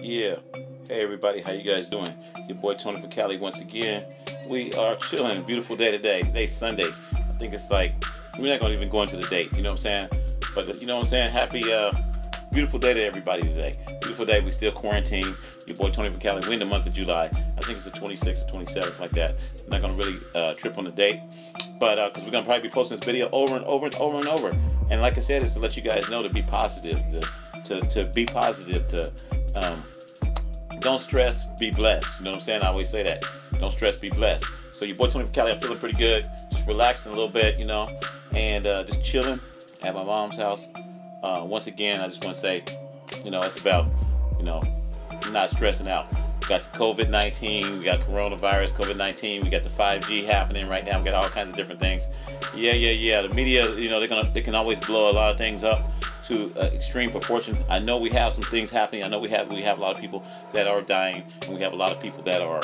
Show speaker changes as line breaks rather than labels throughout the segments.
Yeah. Hey everybody, how you guys doing? Your boy Tony from Cali once again. We are chilling. Beautiful day today. Today's Sunday. I think it's like we're not gonna even go into the date. You know what I'm saying? But you know what I'm saying? Happy, beautiful day to everybody today. Beautiful day. We still quarantine. Your boy Tony from Cali. We're in the month of July. I think it's the 26th or 27th, like that. I'm not gonna really trip on the date, but because we're gonna probably be posting this video over and over and over and over. And like I said, it's to let you guys know to be positive, to be positive, to don't stress, be blessed. You know what I'm saying? I always say that. Don't stress, be blessed. So your boy Tony from Cali, I'm feeling pretty good. Just relaxing a little bit, you know, and just chilling at my mom's house. Once again, I just want to say, you know, it's about, you know, not stressing out. We got the COVID-19, we got coronavirus, COVID-19, we got the 5G happening right now. We got all kinds of different things. Yeah. The media, you know, they can always blow a lot of things up to extreme proportions. I know we have some things happening. I know we have a lot of people that are dying, and we have a lot of people that are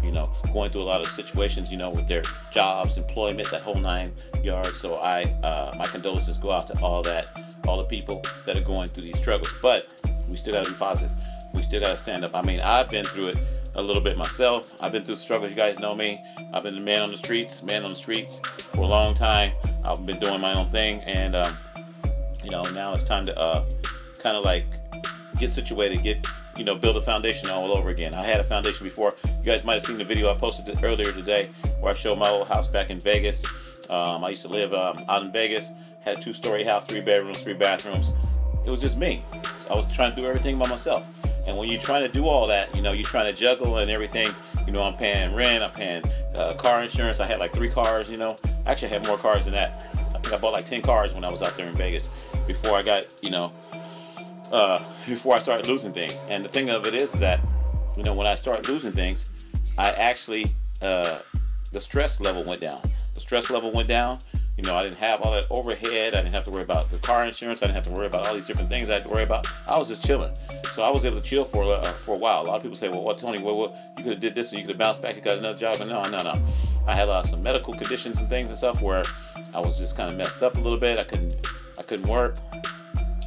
you know, going through a lot of situations, you know, with their jobs, employment, that whole 9 yards. So my condolences go out to all the people that are going through these struggles. But we still got to be positive. We still got to stand up. I mean, I've been through it a little bit myself. I've been through the struggles. You guys know me. I've been the man on the streets for a long time. I've been doing my own thing, and you know, now it's time to kind of like get situated, build a foundation all over again. I had a foundation before. You guys might have seen the video I posted earlier today where I showed my old house back in Vegas. I used to live out in Vegas. Had a 2-story house, 3 bedrooms, 3 bathrooms. It was just me. I was trying to do everything by myself. And when you're trying to do all that, you know, you're trying to juggle and everything. You know, I'm paying rent, I'm paying car insurance. I had like 3 cars, you know. Actually, I had more cars than that. I think I bought like 10 cars when I was out there in Vegas before I got, you know, before I started losing things. And the thing of it is that, you know, when I started losing things, I actually, the stress level went down. The stress level went down. You know, I didn't have all that overhead. I didn't have to worry about the car insurance. I didn't have to worry about all these different things I had to worry about. I was just chilling. So I was able to chill for a while. A lot of people say, well, what, Tony, what, you could have did this and you could have bounced back. You got another job. And no. I had some medical conditions and things and stuff where I was just kind of messed up a little bit. I couldn't work.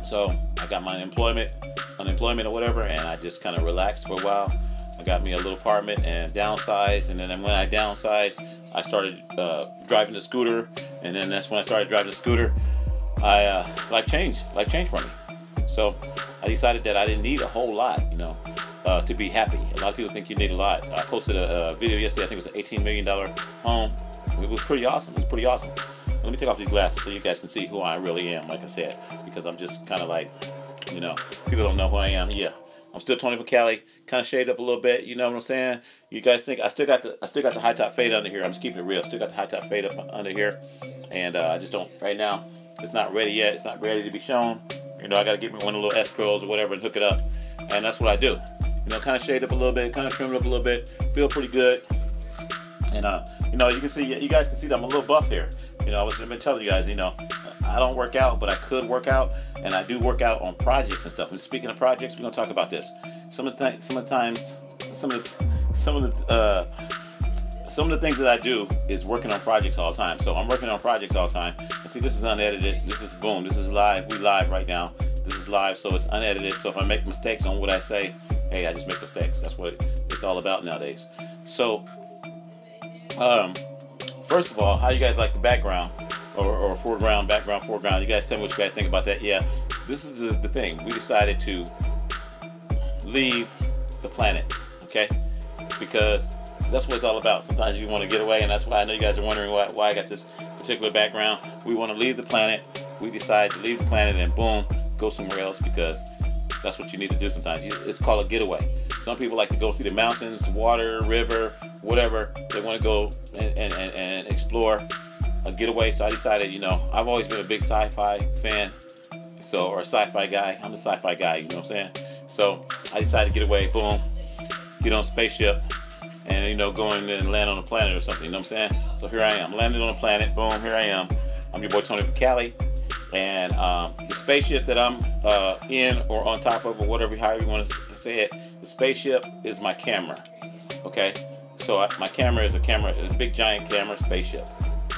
So I got my unemployment or whatever, and I just kind of relaxed for a while. I got me a little apartment and downsized, and then when I downsized, I started driving the scooter, and then that's when I started driving the scooter. Life changed for me. So I decided that I didn't need a whole lot, you know, to be happy. A lot of people think you need a lot. I posted a video yesterday. I think it was an $18 million home. It was pretty awesome. Let me take off these glasses so you guys can see who I really am, like I said, because I'm just kind of like, you know, people don't know who I am. Yeah, I'm still Tony from Cali, kind of shaded up a little bit. You know what I'm saying? You guys think I still got the high top fade under here. I'm just keeping it real. Still got the high top fade up under here, and I just don't right now. It's not ready yet. It's not ready to be shown. You know, I got to get me one of the little S curls or whatever and hook it up, and that's what I do. You know, kind of shade up a little bit, kind of trim it up a little bit. Feel pretty good, and you know, you guys can see that I'm a little buff here. You know, I've been telling you guys, you know, I don't work out, but I could work out, and I do work out on projects and stuff. And speaking of projects, we're gonna talk about this. Some of the things that I do is working on projects all the time. So I'm working on projects all the time. And see, this is unedited. This is boom. This is live. We live right now. This is live, so it's unedited. So if I make mistakes on what I say, hey, I just make mistakes. That's what it's all about nowadays. So, first of all, how you guys like the background or foreground, background, foreground? You guys tell me what you guys think about that. Yeah, this is the thing. We decided to leave the planet, okay? Because that's what it's all about. Sometimes you want to get away, and that's why I know you guys are wondering why I got this particular background. We want to leave the planet. We decide to leave the planet and boom, go somewhere else because that's what you need to do sometimes. It's called a getaway. Some people like to go see the mountains, water, river, whatever. They want to go and explore a getaway. So I decided, you know, I've always been a big sci-fi fan, or a sci-fi guy. I'm a sci-fi guy, you know what I'm saying? So I decided to get away, boom, get on a spaceship, and, you know, go in and land on a planet or something, you know what I'm saying? So here I am, landed on a planet, boom, here I am. I'm your boy Tony from Cali, and the spaceship that I'm in or on top of, or whatever, however you want to say it, the spaceship is my camera, okay? So my camera is a big giant camera spaceship,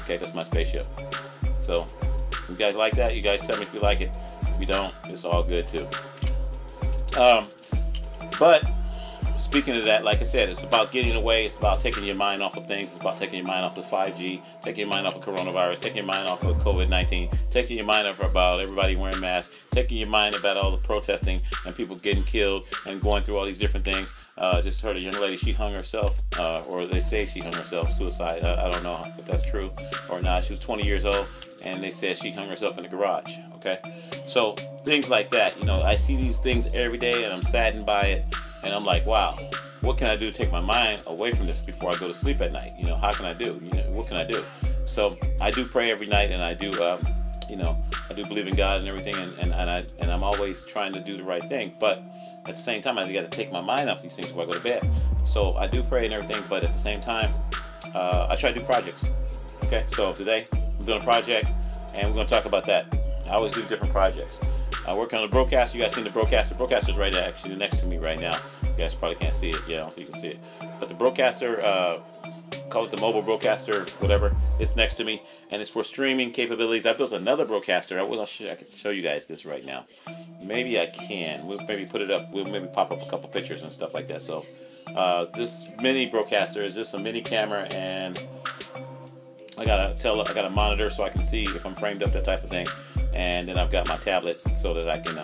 okay? That's my spaceship. So you guys like that? You guys tell me if you like it. If you don't, it's all good too. But speaking of that, like I said, it's about getting away. It's about taking your mind off of things. It's about taking your mind off of 5G, taking your mind off of coronavirus, taking your mind off of COVID-19, taking your mind off about everybody wearing masks, taking your mind about all the protesting and people getting killed and going through all these different things. Just heard a young lady, she hung herself, or they say she hung herself, suicide. I don't know if that's true or not. She was 20 years old, and they said she hung herself in the garage. Okay, so things like that. You know, I see these things every day, and I'm saddened by it. And I'm like, wow, what can I do to take my mind away from this before I go to sleep at night? You know, how can I do? You know, what can I do? So I do pray every night, and I do, you know, I do believe in God and everything, and I'm always trying to do the right thing. But at the same time, I got to take my mind off these things before I go to bed. So I do pray and everything, but at the same time, I try to do projects. Okay, so today I'm doing a project, and we're going to talk about that. I always do different projects. I work on the broadcaster. You guys seen the broadcaster? The broadcaster's right there, actually next to me right now. You guys probably can't see it. Yeah, I don't think you can see it. But the broadcaster, call it the mobile broadcaster, whatever, it's next to me, and it's for streaming capabilities. I built another broadcaster. I can show you guys this right now. Maybe I can. We'll maybe put it up. We'll maybe pop up a couple pictures and stuff like that. So this mini broadcaster is just a mini camera, and I got a monitor so I can see if I'm framed up, that type of thing. And then I've got my tablets so that I can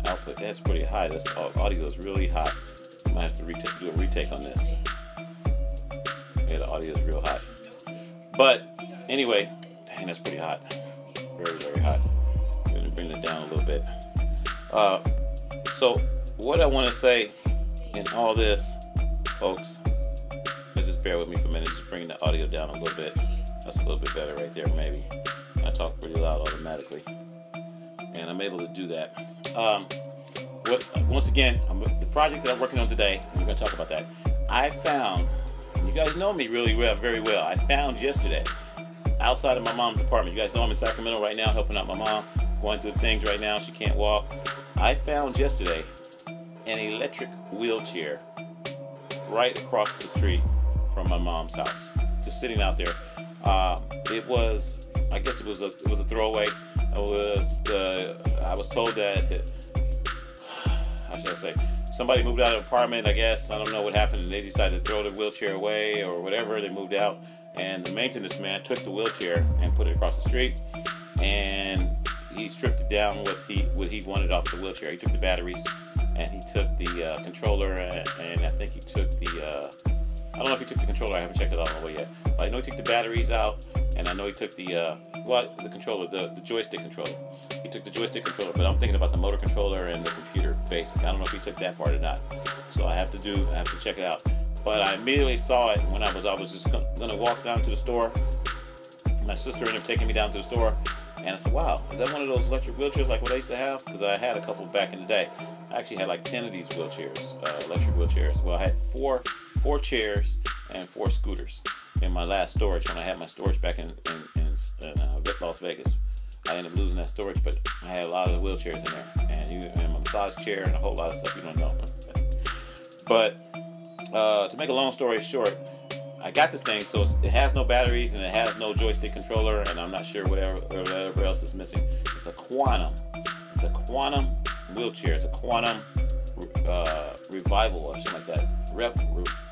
output. That's pretty high. This audio is really hot. I might have to do a retake on this. Yeah, the audio is real hot. But anyway, dang, that's pretty hot. Very, very hot. I'm going to bring it down a little bit. So what I want to say in all this, folks, is just bear with me for a minute. Just bring the audio down a little bit. That's a little bit better right there, maybe. I talk pretty loud automatically, and I'm able to do that. Once again, the project that I'm working on today, and we're going to talk about that. I found, you guys know me really well, very well. I found yesterday, outside of my mom's apartment. You guys know I'm in Sacramento right now, helping out my mom, going through things right now. She can't walk. I found yesterday an electric wheelchair right across the street from my mom's house, just sitting out there. It was, I guess it was a throwaway. I was told that, how should I say, somebody moved out of the apartment, I guess. I don't know what happened, and they decided to throw the wheelchair away or whatever. They moved out, and the maintenance man took the wheelchair and put it across the street, and he stripped it down what he wanted off the wheelchair. He took the batteries, and he took the controller, and I think he took the I don't know if he took the controller. I haven't checked it out all the way yet. But I know he took the batteries out, and I know he took the controller, the joystick controller. He took the joystick controller, but I'm thinking about the motor controller and the computer basic. I don't know if he took that part or not. So I have to check it out. But I immediately saw it when I was just gonna walk down to the store. My sister ended up taking me down to the store, and I said, "Wow, is that one of those electric wheelchairs like what I used to have?" Because I had a couple back in the day. I actually had like 10 of these wheelchairs, electric wheelchairs. Well, I had four chairs and 4 scooters in my last storage when I had my storage back in Las Vegas. I ended up losing that storage, but I had a lot of the wheelchairs in there, and my massage chair and a whole lot of stuff you don't know. But to make a long story short, I got this thing, so it has no batteries and it has no joystick controller, and I'm not sure whatever else is missing. It's a quantum wheelchair. It's a quantum revival or something like that.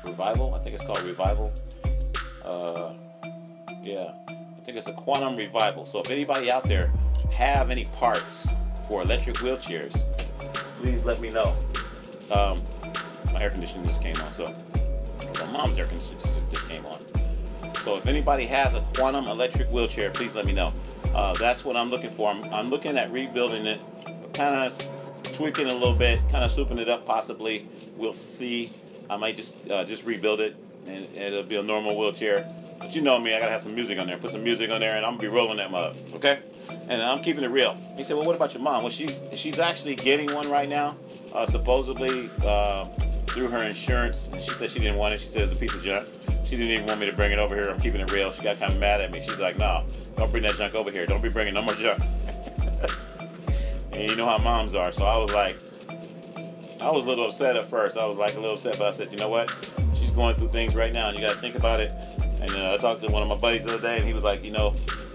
Revival? I think it's called Revival. Yeah, I think it's a quantum revival. So if anybody out there have any parts for electric wheelchairs, please let me know. My air conditioning just came on, so my mom's air conditioning just came on. So if anybody has a quantum electric wheelchair, please let me know. That's what I'm looking for. I'm looking at rebuilding it, kind of tweaking it a little bit, kind of souping it up possibly. We'll see. I might just rebuild it, and it'll be a normal wheelchair. But you know me, I gotta have some music on there. Put some music on there, and I'm gonna be rolling that mug, okay? And I'm keeping it real. He said, "Well, what about your mom?" Well, she's actually getting one right now, supposedly through her insurance. And she said she didn't want it. She said it's a piece of junk. She didn't even want me to bring it over here. I'm keeping it real. She got kind of mad at me. She's like, "No, don't bring that junk over here. Don't be bringing no more junk." And you know how moms are. So I was a little upset at first. I was like a little upset, but I said, you know what? She's going through things right now, and you got to think about it. And I talked to one of my buddies the other day, and he was like, you know,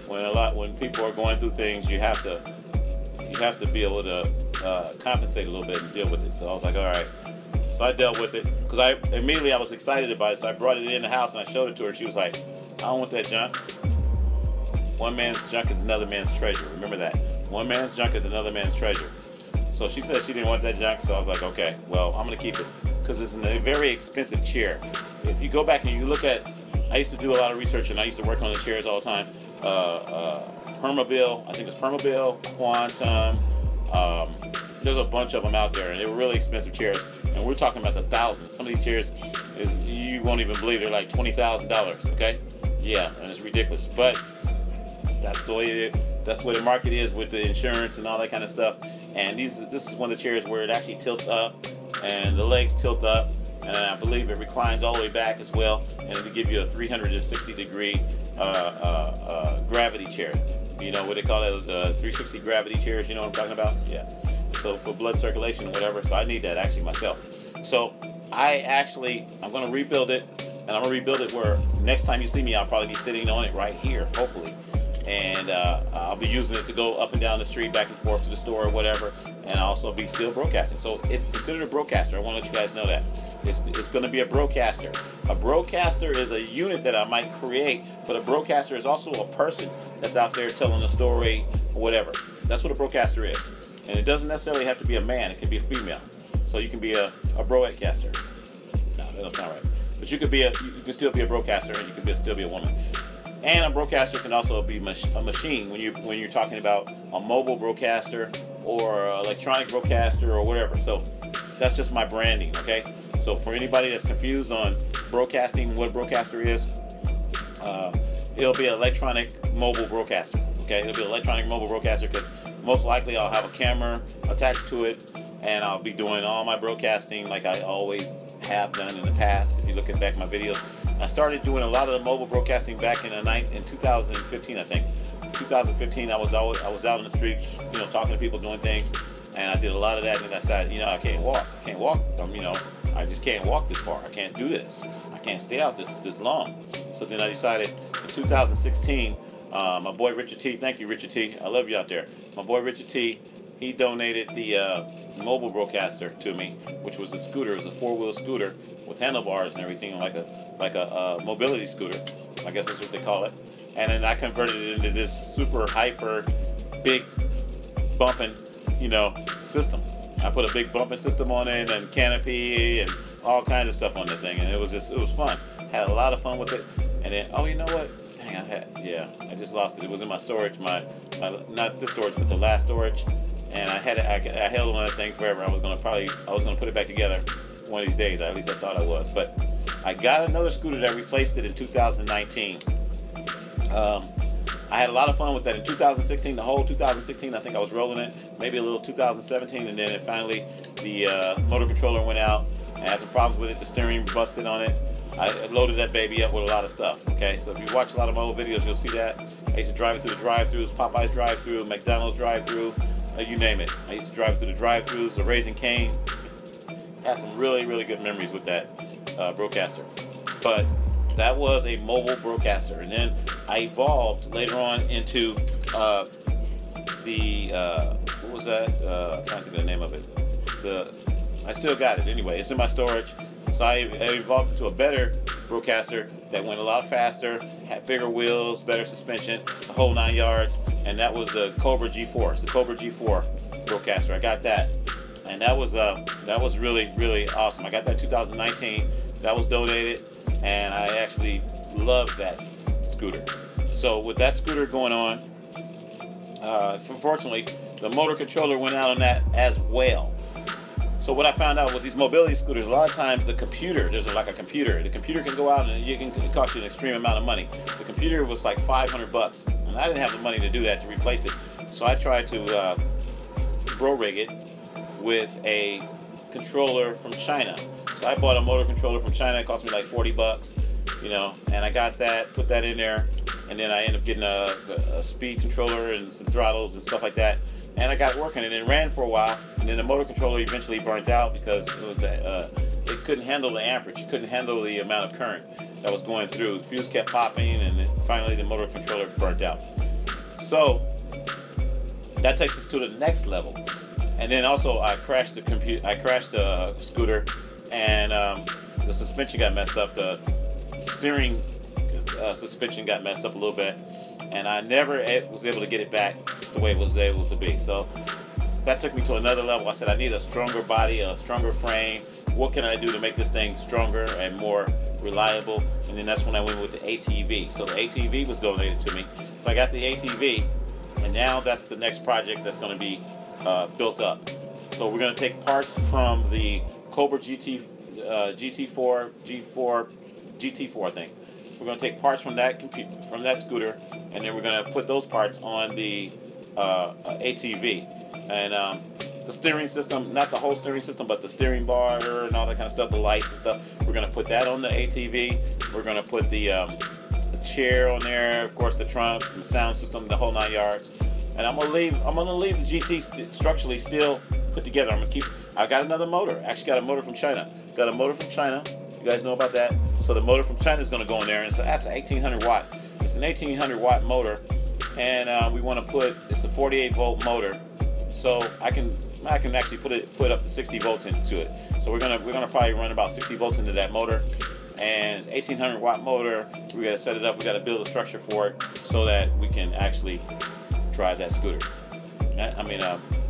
when people are going through things, you have to be able to compensate a little bit and deal with it. So I was like, all right. So I dealt with it because I was excited about it. So I brought it in the house and I showed it to her. She was like, I don't want that junk. One man's junk is another man's treasure. Remember that. One man's junk is another man's treasure. So she said she didn't want that junk. So I was like, okay, well, I'm going to keep it because it's a very expensive chair. If you go back and you look at, I used to do a lot of research and I used to work on the chairs all the time. Permobil, I think it's Permobil, Quantum. There's a bunch of them out there, and they were really expensive chairs. And we're talking about the thousands. Some of these chairs, you won't even believe they're like $20,000. Okay, yeah, and it's ridiculous. But that's the way that's what the market is with the insurance and all that kind of stuff. And this is one of the chairs where it actually tilts up, and the legs tilt up, and I believe it reclines all the way back as well, and it'll give you a 360-degree gravity chair. You know what they call it, 360 gravity chairs. You know what I'm talking about? Yeah. So for blood circulation, whatever. So I need that actually myself. So I'm going to rebuild it, and I'm going to rebuild it where next time you see me, I'll probably be sitting on it right here, hopefully. And I'll be using it to go up and down the street, back and forth to the store or whatever, and I'll also be still broadcasting. So it's considered a broadcaster. I want to let you guys know that. It's going to be a broadcaster. A broadcaster is a unit that I might create, but a broadcaster is also a person that's out there telling a story or whatever. That's what a broadcaster is. And it doesn't necessarily have to be a man. It can be a female. So you can be a broadcaster. No, that don't sound right. But you can still be a broadcaster, and you can still be a woman. And a broadcaster can also be a machine when you're talking about a mobile broadcaster or electronic broadcaster or whatever. So that's just my branding, okay? So for anybody that's confused on broadcasting, what a broadcaster is, it'll be an electronic mobile broadcaster, okay? It'll be an electronic mobile broadcaster because most likely I'll have a camera attached to it, and I'll be doing all my broadcasting like I always have done in the past. If you look back at my videos, I started doing a lot of the mobile broadcasting back in 2015, I think. 2015, I was out in the streets, you know, talking to people, doing things, and I did a lot of that. And I decided, you know, I can't walk. You know, I just can't walk this far. I can't do this. I can't stay out this long. So then I decided in 2016, my boy Richard T. Thank you, Richard T. I love you out there. My boy Richard T. He donated the mobile broadcaster to me, which was a scooter. It was a 4-wheel scooter with handlebars and everything, like a mobility scooter. I guess that's what they call it. And then I converted it into this super hyper big bumping, you know, system. I put a big bumping system on it and canopy and all kinds of stuff on the thing, and it was fun. Had a lot of fun with it. And then, oh, you know what? Dang, I just lost it. It was in my storage, my not this storage, but the last storage. And I held on that thing forever. I was gonna put it back together one of these days. At least I thought I was. But I got another scooter that replaced it in 2019. I had a lot of fun with that in 2016. The whole 2016, I think I was rolling it. Maybe a little 2017, and then finally the motor controller went out. I had some problems with it. The steering busted on it. I loaded that baby up with a lot of stuff. Okay, so if you watch a lot of my old videos, you'll see that. I used to drive it through the drive-thrus, Popeye's drive-through, McDonald's drive-through. You name it. I used to drive through the drive-thrus, the Raising Cane. Had some really, really good memories with that broadcaster. But that was a mobile broadcaster. And then I evolved later on into what was that? I'm trying to think of the name of it. I still got it anyway. It's in my storage. So I evolved into a better broadcaster that went a lot faster, had bigger wheels, better suspension, the whole 9 yards, and that was the Cobra G4. It's the Cobra G4 broadcaster. I got that, and that was really, really awesome. I got that in 2019. That was donated, and I actually loved that scooter. So with that scooter going on, unfortunately, the motor controller went out on that as well. So what I found out with these mobility scooters, a lot of times the computer, there's like a computer. The computer can go out and it cost you an extreme amount of money. The computer was like $500, and I didn't have the money to do that, to replace it. So I tried to bro rig it with a controller from China. So I bought a motor controller from China. It cost me like $40, you know, and I got that, put that in there, and then I ended up getting a speed controller and some throttles and stuff like that. And I got it working, and it ran for a while, and then the motor controller eventually burnt out because it couldn't handle the amperage. It couldn't handle the amount of current that was going through. The fuse kept popping, and then finally the motor controller burnt out. So that takes us to the next level. And then also I crashed the scooter, and the suspension got messed up. The steering suspension got messed up a little bit, and I never was able to get it back the way it was able to be. So that took me to another level. I said, I need a stronger body, a stronger frame. What can I do to make this thing stronger and more reliable? And then that's when I went with the ATV. So the ATV was donated to me. So I got the ATV, and now that's the next project that's going to be built up. So we're going to take parts from the Cobra GT4, GT4, I think. We're going to take parts from that scooter, and then we're going to put those parts on the ATV. And the steering system, not the whole steering system, but the steering bar and all that kind of stuff, the lights and stuff, we're going to put that on the ATV. We're going to put the chair on there, of course the trunk, the sound system, the whole 9 yards. And I'm gonna leave the GT structurally still put together. I got another motor. Actually got a motor from China. Got a motor from China. You guys know about that? So the motor from China is gonna go in there, and so that's an 1800 watt. It's an 1800 watt motor, and we want to put, it's a 48 volt motor. So I can actually put up to 60 volts into it. So we're gonna probably run about 60 volts into that motor, and it's 1800 watt motor. We gotta set it up. We gotta build a structure for it so that we can actually drive that scooter.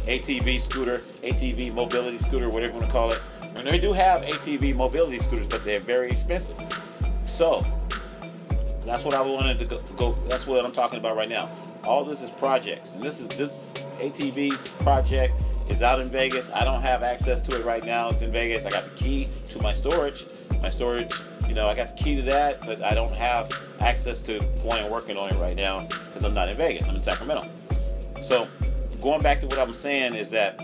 ATV scooter, ATV mobility scooter, whatever you want to call it. And they do have ATV mobility scooters, but they're very expensive. So that's what I wanted to go. That's what I'm talking about right now. All this is projects, and this ATV's project is out in Vegas. I don't have access to it right now. It's in Vegas. I got the key to my storage. My storage, I got the key to that, but I don't have access to going and working on it right now because I'm not in Vegas. I'm in Sacramento. So going back to what I'm saying is that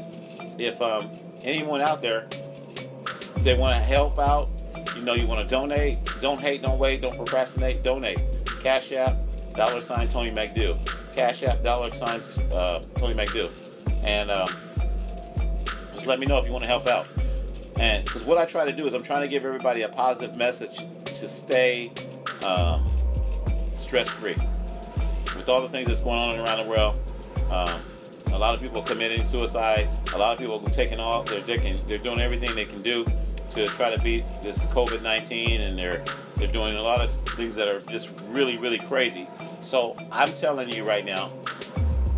if anyone out there, they want to help out, you want to donate, don't hate, don't wait, don't procrastinate, donate. Cash App, $ Tony McDo. Cash App, $ Tony McDo. And just let me know if you want to help out. And because what I try to do is I'm trying to give everybody a positive message to stay stress-free. With all the things that's going on around the world, a lot of people are committing suicide. A lot of people are taking off. They're doing everything they can do to try to beat this COVID-19, and they're doing a lot of things that are just really, really crazy. So I'm telling you right now,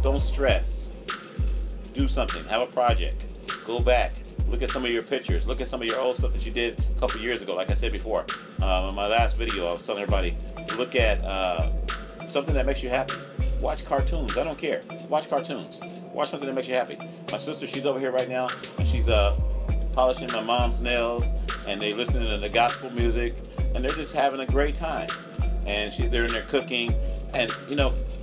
don't stress. Do something. Have a project. Go back. Look at some of your pictures. Look at some of your old stuff that you did a couple years ago. Like I said before, in my last video, I was telling everybody, look at something that makes you happy. Watch cartoons. I don't care. Watch cartoons. Watch something that makes you happy. My sister, she's over here right now, and she's polishing my mom's nails, and they listening to the gospel music, and they're just having a great time. And they're in there cooking, and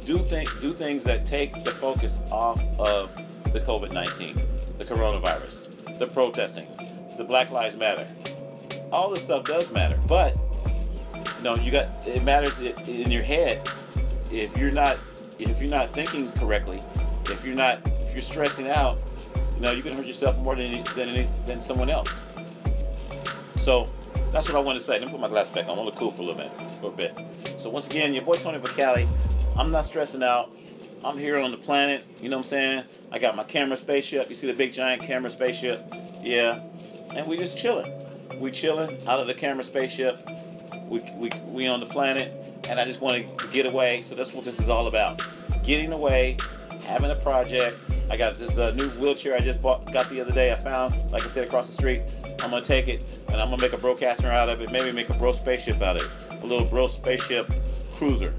do things that take the focus off of the COVID-19, the coronavirus, the protesting, the Black Lives Matter. All this stuff does matter, but it matters in your head. If you're not thinking correctly, if you're stressing out, you can hurt yourself more than someone else. So that's what I want to say. Let me put my glass back on. I want to look cool for a bit. So once again, your boy Tony for Cali. I'm not stressing out. I'm here on the planet. You know what I'm saying? I got my camera spaceship. You see the big giant camera spaceship? Yeah. And we just chilling. We chilling out of the camera spaceship. We on the planet, and I just want to get away. So that's what this is all about. Getting away, having a project. I got this new wheelchair I just got the other day. I found, like I said, across the street. I'm gonna take it and I'm gonna make a broadcaster out of it. Maybe make a bro spaceship out of it. A little bro spaceship cruiser.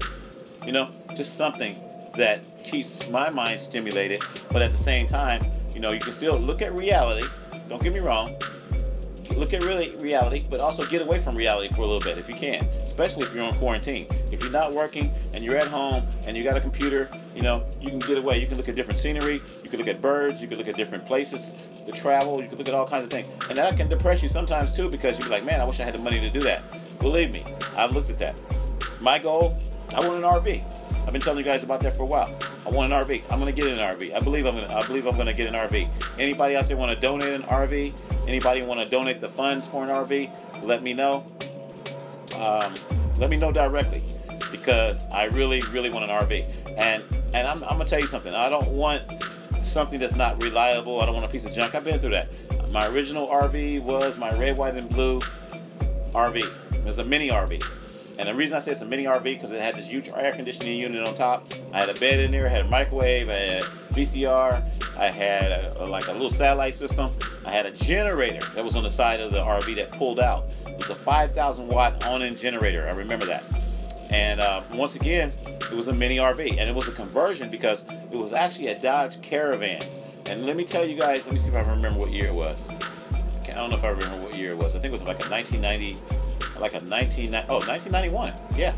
Just something that keeps my mind stimulated, but at the same time, you can still look at reality. Don't get me wrong. Look at reality, but also get away from reality for a little bit if you can, especially if you're on quarantine. If you're not working and you're at home and you got a computer, you can get away. You can look at different scenery. You can look at birds. You can look at different places to travel. You can look at all kinds of things. And that can depress you sometimes too, because you're like, man, I wish I had the money to do that. Believe me, I've looked at that. My goal, I want an RV. I've been telling you guys about that for a while. I want an RV. I'm gonna get an RV. I believe I'm gonna get an RV. Anybody out there want to donate an RV? Anybody want to donate the funds for an RV? Let me know. Let me know directly, because I really, really want an RV. And I'm gonna tell you something. I don't want something that's not reliable. I don't want a piece of junk. I've been through that. My original RV was my red, white, and blue RV. It was a mini RV. And the reason I say it's a mini RV because it had this huge air conditioning unit on top. I had a bed in there, I had a microwave, I had VCR, I had like a little satellite system. I had a generator that was on the side of the RV that pulled out. It was a 5,000 watt on-end generator. I remember that. And once again, it was a mini RV, and it was a conversion because it was actually a Dodge Caravan. And let me tell you guys, let me see if I remember what year it was. I don't know if I remember what year it was. I think it was like a 1991. Yeah.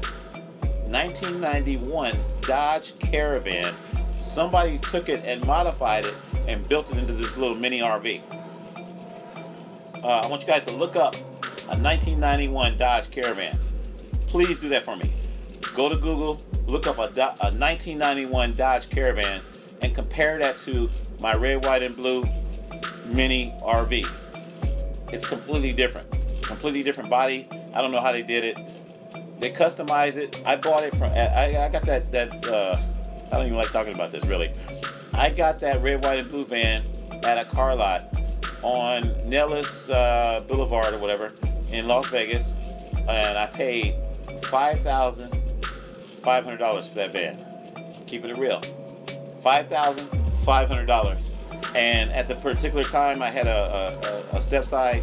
1991 Dodge Caravan. Somebody took it and modified it and built it into this little mini RV. I want you guys to look up a 1991 Dodge Caravan. Please do that for me. Go to Google, look up a 1991 Dodge Caravan and compare that to my red, white, and blue mini RV. It's completely different. Completely different body. I don't know how they did it. They customized it. I bought it from, I got that I don't even like talking about this really. I got that red, white, and blue van at a car lot on Nellis Boulevard or whatever in Las Vegas, and I paid $5,500 for that van. Keeping it real. $5,500. And at the particular time, I had a step-side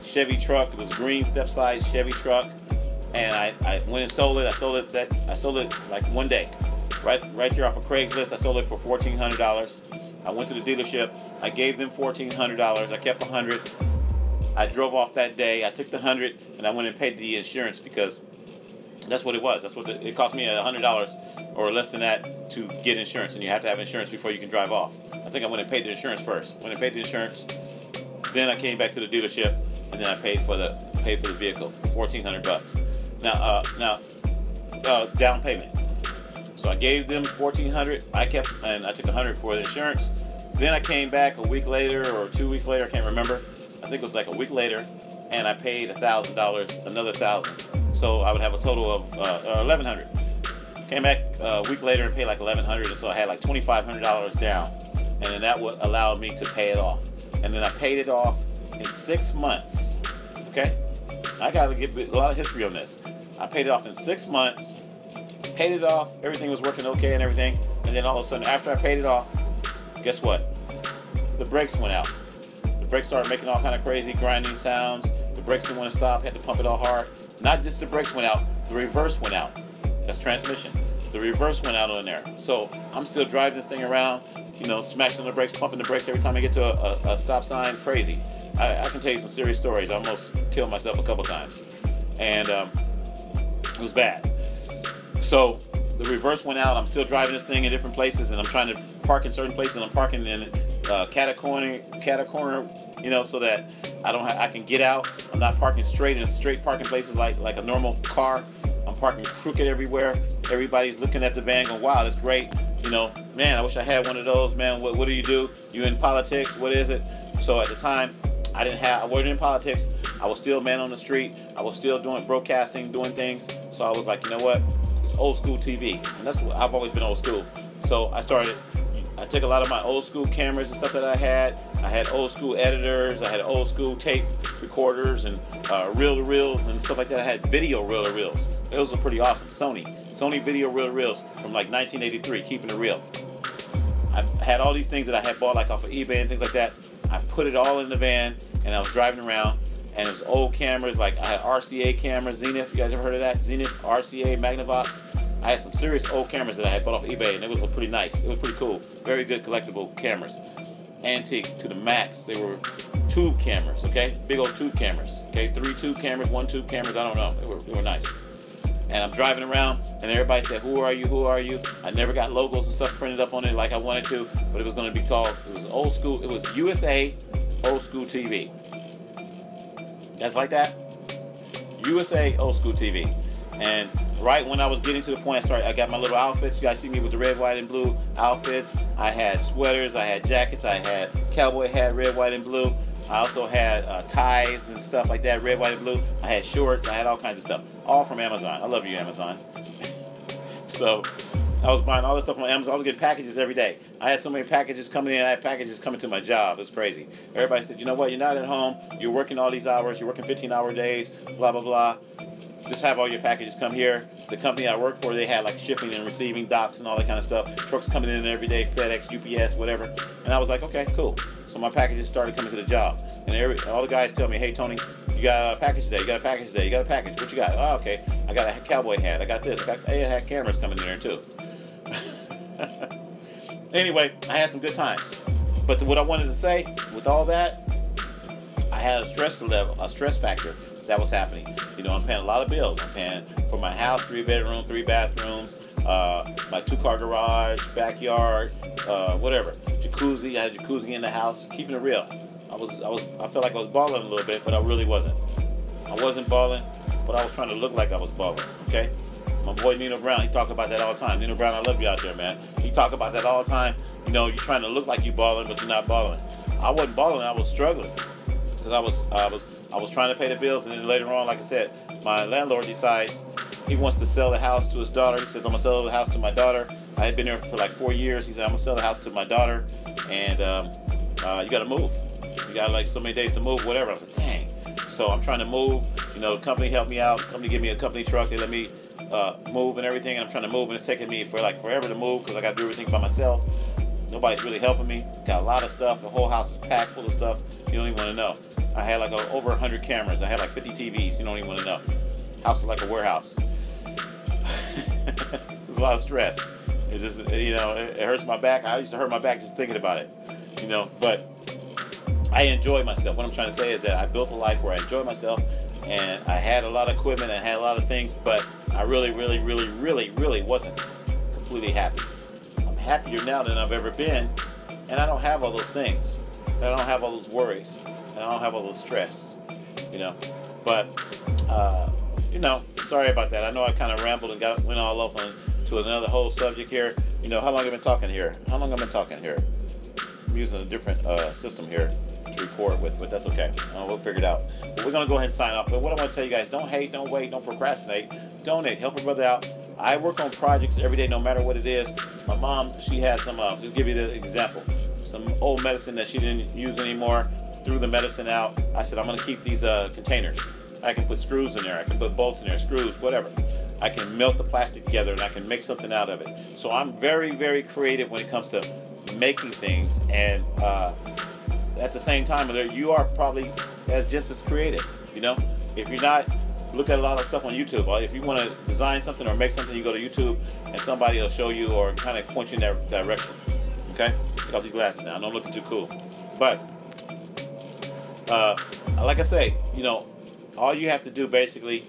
Chevy truck. It was a green step-side Chevy truck, and I went and sold it. I sold it like one day, right there off of Craigslist. I sold it for $1,400. I went to the dealership. I gave them $1,400. I kept $100. I drove off that day. I took the $100 and I went and paid the insurance because that's what it was. That's what it cost me $100 or less than that to get insurance, and you have to have insurance before you can drive off. I think I went and paid the insurance first. Went and paid the insurance, then I came back to the dealership, and then I paid for the vehicle, $1,400. Now, down payment. So I gave them $1,400. I took $100 for the insurance. Then I came back a week later or 2 weeks later. I can't remember. I think it was like a week later, and I paid $1,000, another $1,000. So I would have a total of $1,100. Came back a week later and paid like $1,100, and so I had like $2,500 down, and then that would allow me to pay it off. And then I paid it off in 6 months. Okay, I got to give a lot of history on this. I paid it off in 6 months. Paid it off. Everything was working okay and everything. And then all of a sudden, after I paid it off, guess what? The brakes went out. The brakes started making all kind of crazy grinding sounds. The brakes didn't want to stop. Had to pump it all hard. Not just the brakes went out. The reverse went out. That's transmission. The reverse went out on there. So I'm still driving this thing around, you know, smashing the brakes, pumping the brakes every time I get to a stop sign. Crazy. I can tell you some serious stories. I almost killed myself a couple times, and it was bad. So the reverse went out. I'm still driving this thing in different places, and I'm trying to park in certain places. I'm parking in cat corner, you know, so that I can get out. I'm not parking straight in straight parking places like a normal car. I'm parking crooked everywhere. Everybody's looking at the van going, wow, that's great. You know, man, I wish I had one of those, man. What do you do? You in politics? What is it? So at the time, I wasn't in politics. I was still man on the street. I was still doing broadcasting, doing things. So I was like, you know what? It's old school TV. And that's what I've always been old school. So I took a lot of my old school cameras and stuff that I had. I had old school editors. I had old school tape recorders and reel-to-reels and stuff like that. I had video reel-to-reels. Those were pretty awesome. Sony video reel-to-reels from like 1983, keeping it real. I had all these things that I had bought like off of eBay and things like that. I put it all in the van and I was driving around, and it was old cameras. Like I had RCA cameras, Zenith. You guys ever heard of that? Zenith, RCA, Magnavox. I had some serious old cameras that I had bought off eBay, and it was pretty nice. It was pretty cool. Very good collectible cameras. Antique to the max. They were tube cameras, okay? Big old tube cameras, okay? 3 tube cameras, 1 tube cameras, I don't know. They were nice. And I'm driving around, and everybody said, who are you, who are you? I never got logos and stuff printed up on it like I wanted to, but it was going to be called, it was old school, it was USA Old School TV. That's like that? USA Old School TV. And right when I was getting to the point, I got my little outfits. You guys see me with the red, white, and blue outfits. I had sweaters, I had jackets, I had cowboy hat, red, white, and blue. I also had ties and stuff like that, red, white, and blue. I had shorts, I had all kinds of stuff. All from Amazon. I love you, Amazon. So I was buying all this stuff on Amazon. I was getting packages every day. I had so many packages coming in. I had packages coming to my job. It was crazy. Everybody said, you know what? You're not at home. You're working all these hours. You're working 15-hour days. Blah, blah, blah. Just have all your packages come here. The company I work for, they had like shipping and receiving docks and all that kind of stuff. Trucks coming in every day, FedEx, UPS, whatever. And I was like, okay, cool. So my packages started coming to the job. And all the guys tell me, hey, Tony, you got a package today. You got a package today. You got a package. What you got? Oh, okay. I got a cowboy hat. I got this. I had cameras coming in there too. Anyway, I had some good times. But what I wanted to say with all that, I had a stress factor that was happening. You know, I'm paying a lot of bills. I'm paying for my house, 3-bedroom, 3 bathrooms, my 2-car garage, backyard, whatever. Jacuzzi. I had a jacuzzi in the house. Keeping it real. I felt like I was balling a little bit, but I really wasn't. I wasn't balling, but I was trying to look like I was balling. Okay. My boy Nino Brown, he talk about that all the time. Nino Brown, I love you out there, man. He talk about that all the time. You know, you're trying to look like you balling, but you're not balling. I wasn't balling. I was struggling because I was trying to pay the bills, and then later on, like I said, my landlord decides he wants to sell the house to his daughter. He says, I'm gonna sell the house to my daughter. I had been there for like 4 years. He said, I'm gonna sell the house to my daughter, and you gotta move. You got like so many days to move, whatever. I was like, dang. So I'm trying to move. You know, the company helped me out. The company gave me a company truck. They let me move and everything, and I'm trying to move, and it's taking me for like forever to move because I got to do everything by myself. Nobody's really helping me. Got a lot of stuff. The whole house is packed full of stuff. You don't even want to know. I had like over 100 cameras. I had like 50 TVs. You don't even want to know. House was like a warehouse. There's a lot of stress. It just, you know, it hurts my back. I used to hurt my back just thinking about it. You know, but I enjoy myself. What I'm trying to say is that I built a life where I enjoy myself, and I had a lot of equipment, and I had a lot of things, but I really wasn't completely happy. I'm happier now than I've ever been, and I don't have all those things. And I don't have all those worries, and I don't have all those stress, you know. But, you know, sorry about that. I know I kind of rambled and went all off to another whole subject here. You know, how long have I been talking here? I'm using a different system here to record with, but that's okay. We'll figure it out. But we're going to go ahead and sign off. But what I want to tell you guys, don't hate, don't wait, don't procrastinate. Donate. Help a brother out. I work on projects every day, no matter what it is. My mom, she had some, just give you the example, some old medicine that she didn't use anymore, threw the medicine out. I said, I'm going to keep these containers. I can put screws in there. I can put bolts in there, screws, whatever. I can melt the plastic together, and I can make something out of it. So I'm very creative when it comes to making things, and at the same time, you are probably just as creative. You know, if you're not, look at a lot of stuff on YouTube. If you want to design something or make something, you go to YouTube, and somebody will show you or kind of point you in that direction. Okay, get off these glasses now. I know I'm looking too cool, but like I say, you know, all you have to do basically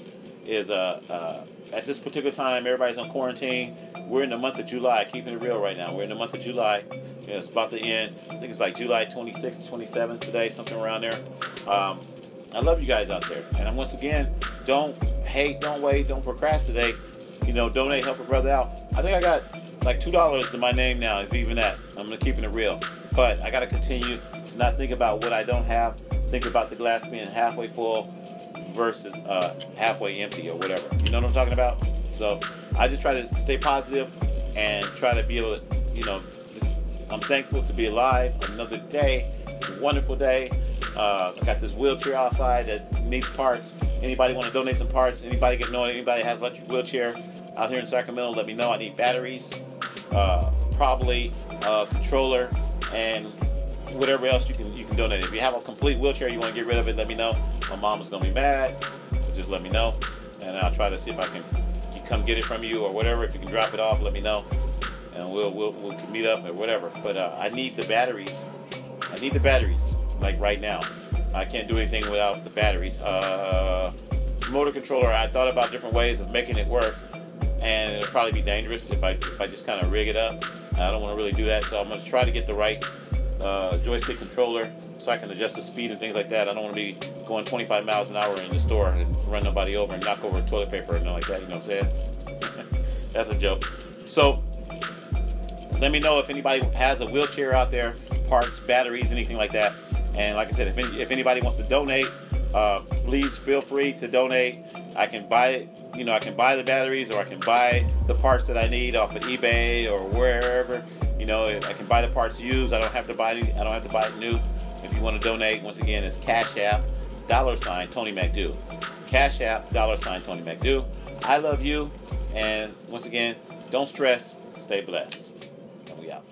is at this particular time, everybody's on quarantine. We're in the month of July, keeping it real right now. We're in the month of July. Yeah, it's about to end. I think it's like July 26th, 27th today, something around there. I love you guys out there. And once again, don't hate, don't wait, don't procrastinate. You know, donate, help a brother out. I think I got like $2 to my name now, if even that. I'm keeping it real. But I got to continue to not think about what I don't have. Think about the glass being halfway full versus halfway empty or whatever. You know what I'm talking about? So I just try to stay positive and try to be able to, you know, I'm thankful to be alive. Another day, wonderful day. I got this wheelchair outside that needs parts. Anybody want to donate some parts? Anybody anybody has electric wheelchair out here in Sacramento, let me know. I need batteries, probably a controller, and whatever else you can donate. If you have a complete wheelchair, you want to get rid of it, let me know. My mom is gonna be mad, but just let me know, and I'll try to see if I can come get it from you or whatever. If you can drop it off, let me know, and we'll meet up or whatever. But I need the batteries. I need the batteries like right now. I can't do anything without the batteries. Motor controller, I thought about different ways of making it work, and it'll probably be dangerous if I just kind of rig it up. I don't want to really do that, so I'm going to try to get the right joystick controller so I can adjust the speed and things like that. I don't want to be going 25 miles an hour in the store and run nobody over and knock over toilet paper and nothing like that, you know what I'm saying? That's a joke. So let me know if anybody has a wheelchair out there, parts, batteries, anything like that. And like I said, if anybody wants to donate, please feel free to donate. I can buy it you know, I can buy the batteries, or I can buy the parts that I need off of eBay or wherever. You know, I can buy the parts used. I don't have to buy it new. If you want to donate, once again, it's Cash App $ Tony McDo. Cash App $ Tony McDo. I love you, and once again, don't stress. Stay blessed. We out.